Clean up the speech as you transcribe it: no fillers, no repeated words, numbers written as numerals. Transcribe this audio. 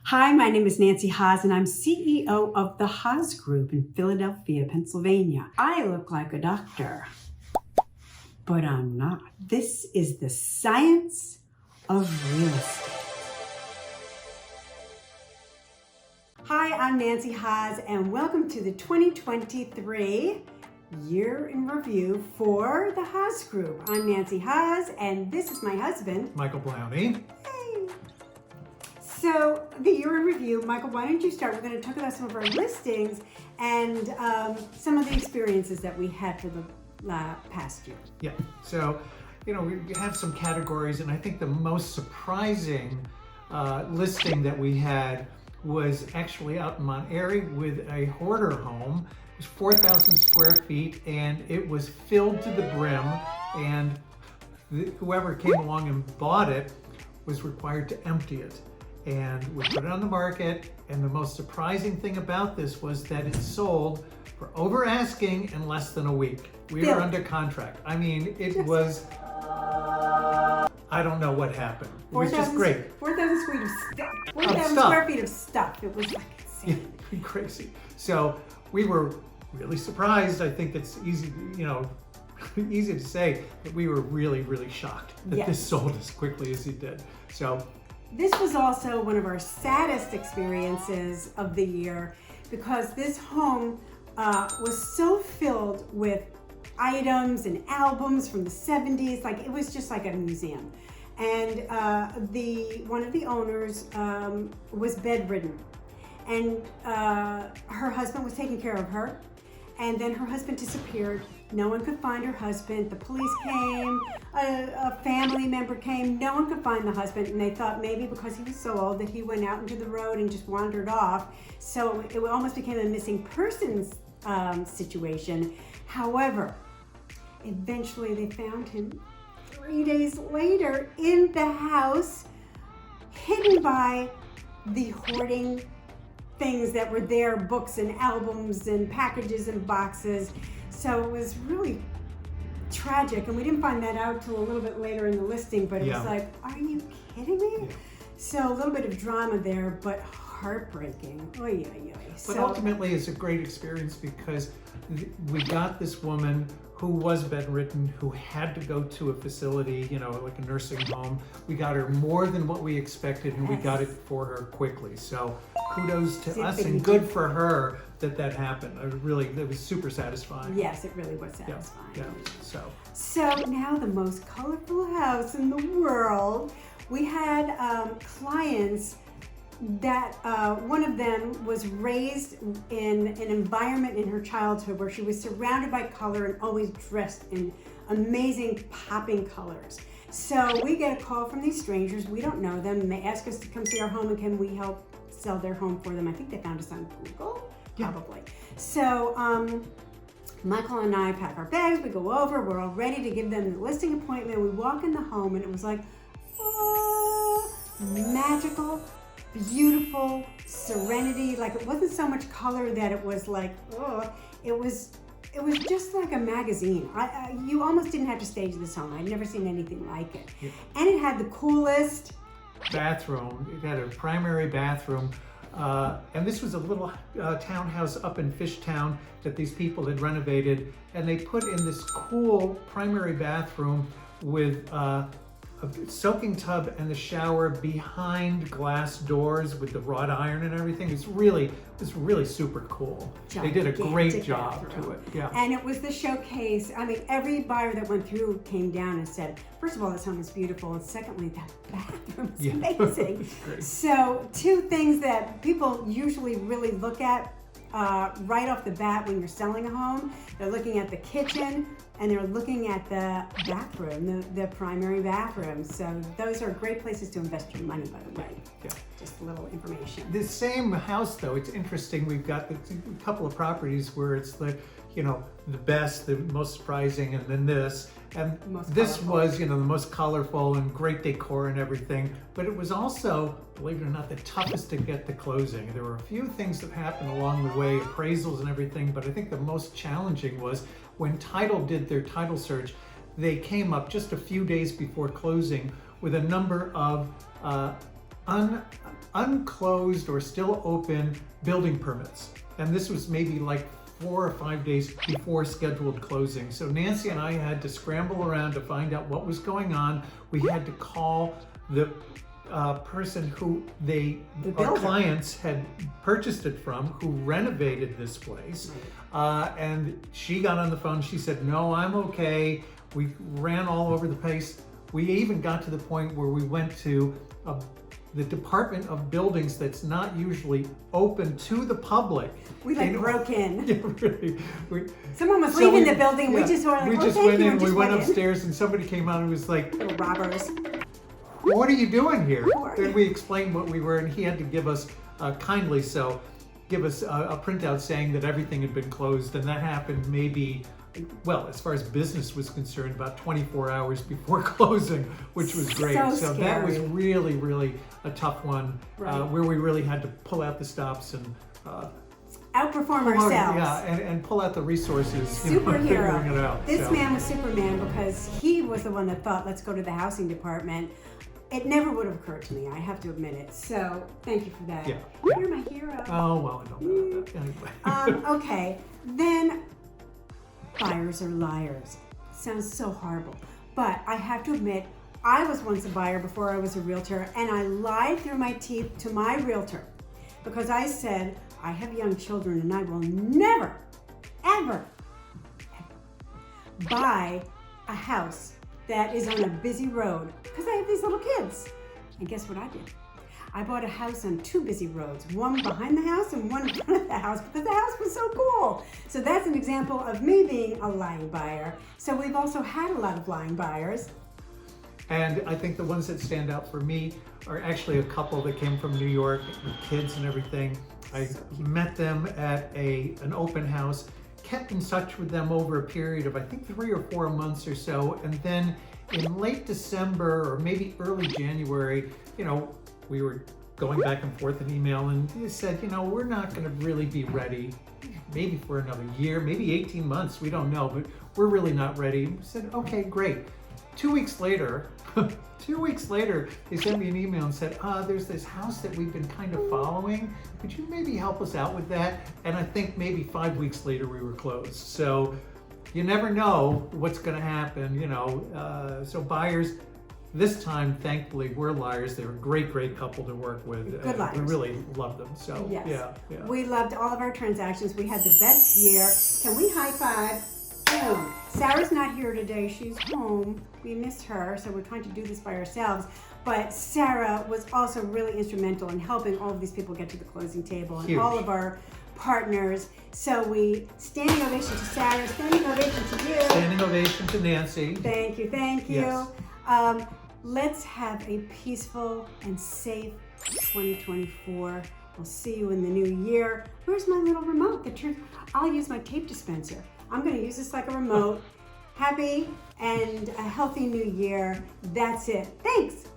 Hi, my name is Nancy Haas, and I'm CEO of the Haas Group in Philadelphia, Pennsylvania. I look like a doctor, but I'm not. This is the science of real estate. Hi, I'm Nancy Haas, and welcome to the 2023 year in review for the Haas Group. I'm Nancy Haas, and this is my husband, Michael Blowney. So the year in review, Michael, why don't you start? We're going to talk about some of our listings and some of the experiences that we had for the past year. Yeah, so, we have some categories, and I think the most surprising listing that we had was actually out in Montgomery with a hoarder home. It was 4,000 square feet, and it was filled to the brim, and whoever came along and bought it was required to empty it. And we put it on the market, and the most surprising thing about this was that it sold for over asking in less than a week. We were under contract. I mean, it was, I don't know what happened. It was just great. 4,000 square feet of stuff. It was like insane. Yeah, crazy. So we were really surprised. I think it's easy, easy to say that we were really, really shocked that this sold as quickly as it did. So. This was also one of our saddest experiences of the year because this home was so filled with items and albums from the 70s. Like it was just like a museum. And one of the owners was bedridden, and her husband was taking care of her. And then her husband disappeared. No one could find her husband. The police came, a family member came. No one could find the husband, and they thought maybe because he was so old that he went out into the road and just wandered off. So it almost became a missing persons situation. However, eventually they found him 3 days later in the house, hidden by the hoarding things that were there, books and albums and packages and boxes. So it was really tragic, and we didn't find that out till a little bit later in the listing, but it was like, are you kidding me? Yeah. So a little bit of drama there, but heartbreaking. Oy, oy, oy. But ultimately it's a great experience because we got this woman who was bedridden, who had to go to a facility, like a nursing home. We got her more than what we expected, and we got it for her quickly. So kudos to us, and good for her that happened. It was super satisfying. Yes, it really was satisfying. Yeah. So now the most colorful house in the world. We had clients that one of them was raised in an environment in her childhood where she was surrounded by color and always dressed in amazing popping colors. So we get a call from these strangers. We don't know them, and they ask us to come see our home, and can we help sell their home for them. I think they found us on Google, probably. So Michael and I pack our bags, we go over, we're all ready to give them the listing appointment. We walk in the home, and it was like, oh, magical, beautiful serenity. Like it wasn't so much color that it was like, oh, it was just like a magazine. You almost didn't have to stage this home. I'd never seen anything like it. Yeah. And it had the coolest bathroom. It had a primary bathroom. And this was a little townhouse up in Fishtown that these people had renovated. And they put in this cool primary bathroom with a soaking tub and the shower behind glass doors with the wrought iron and everything. It was really super cool. They did a great job to it. Yeah. And it was the showcase. I mean, every buyer that went through came down and said, first of all, this home is beautiful, and secondly, that bathroom is amazing. So two things that people usually really look at right off the bat when you're selling a home. They're looking at the kitchen, and they're looking at the bathroom, the primary bathroom. So those are great places to invest your money, by the way. Yeah. Just a little information. The same house, though, it's interesting. We've got a couple of properties where it's the best, the most surprising, and then this. And this was, the most colorful and great decor and everything. But it was also, believe it or not, the toughest to get to closing. There were a few things that happened along the way, appraisals and everything, but I think the most challenging was when title did their title search, they came up just a few days before closing with a number of unclosed or still open building permits. And this was maybe like 4 or 5 days before scheduled closing. So Nancy and I had to scramble around to find out what was going on. We had to call the person who our clients had purchased it from, who renovated this place. And she got on the phone. She said, no, I'm okay. We ran all over the place. We even got to the point where we went to the Department of Buildings that's not usually open to the public. We broke in. Yeah, really. Someone was leaving the building. Yeah, we just were like, we just went in. We went upstairs, and somebody came out and was like, little robbers. What are you doing here? Who are you? And we explained what we were, and he had to give us kindly so give us a printout saying that everything had been closed, and that happened maybe, well, as far as business was concerned, about 24 hours before closing, which was great. So that was really, really a tough one, where we really had to pull out the stops and outperform ourselves. And pull out the resources. Superhero. Figuring it out. This man was Superman because he was the one that thought, let's go to the housing department. It never would have occurred to me, I have to admit it. So thank you for that. Yeah. You're my hero. Oh, well, I don't know about that. Anyway. Okay, then buyers are liars. Sounds so horrible. But I have to admit, I was once a buyer before I was a realtor, and I lied through my teeth to my realtor because I said, I have young children and I will never, ever buy a house that is on a busy road because I have these little kids. And guess what I did? I bought a house on 2 busy roads, one behind the house and one in front of the house because the house was so cool. So that's an example of me being a lying buyer. So we've also had a lot of lying buyers. And I think the ones that stand out for me are actually a couple that came from New York with kids and everything. I met them at an open house, kept in touch with them over a period of I think 3 or 4 months or so, and then in late December or maybe early January, we were going back and forth in email, and they said, we're not going to really be ready maybe for another year, maybe 18 months, we don't know, but we're really not ready. We said, okay, great. 2 weeks later, 2 weeks later, they sent me an email and said, there's this house that we've been kind of following. Could you maybe help us out with that? And I think maybe 5 weeks later we were closed. So you never know what's going to happen, So buyers, this time, thankfully, we're liars. They're a great, great couple to work with. Good liars. We really love them. So yes. Yeah. We loved all of our transactions. We had the best year. Can we high five? Boom. Sarah's not here today. She's home. We miss her, so we're trying to do this by ourselves. But Sarah was also really instrumental in helping all of these people get to the closing table and all of our partners. So we standing ovation to Sarah, standing ovation to you. Standing ovation to Nancy. Thank you. Yes. Let's have a peaceful and safe 2024. We'll see you in the new year. Where's my little remote? I'll use my tape dispenser. I'm going to use this like a remote. Happy and a healthy new year. That's it. Thanks.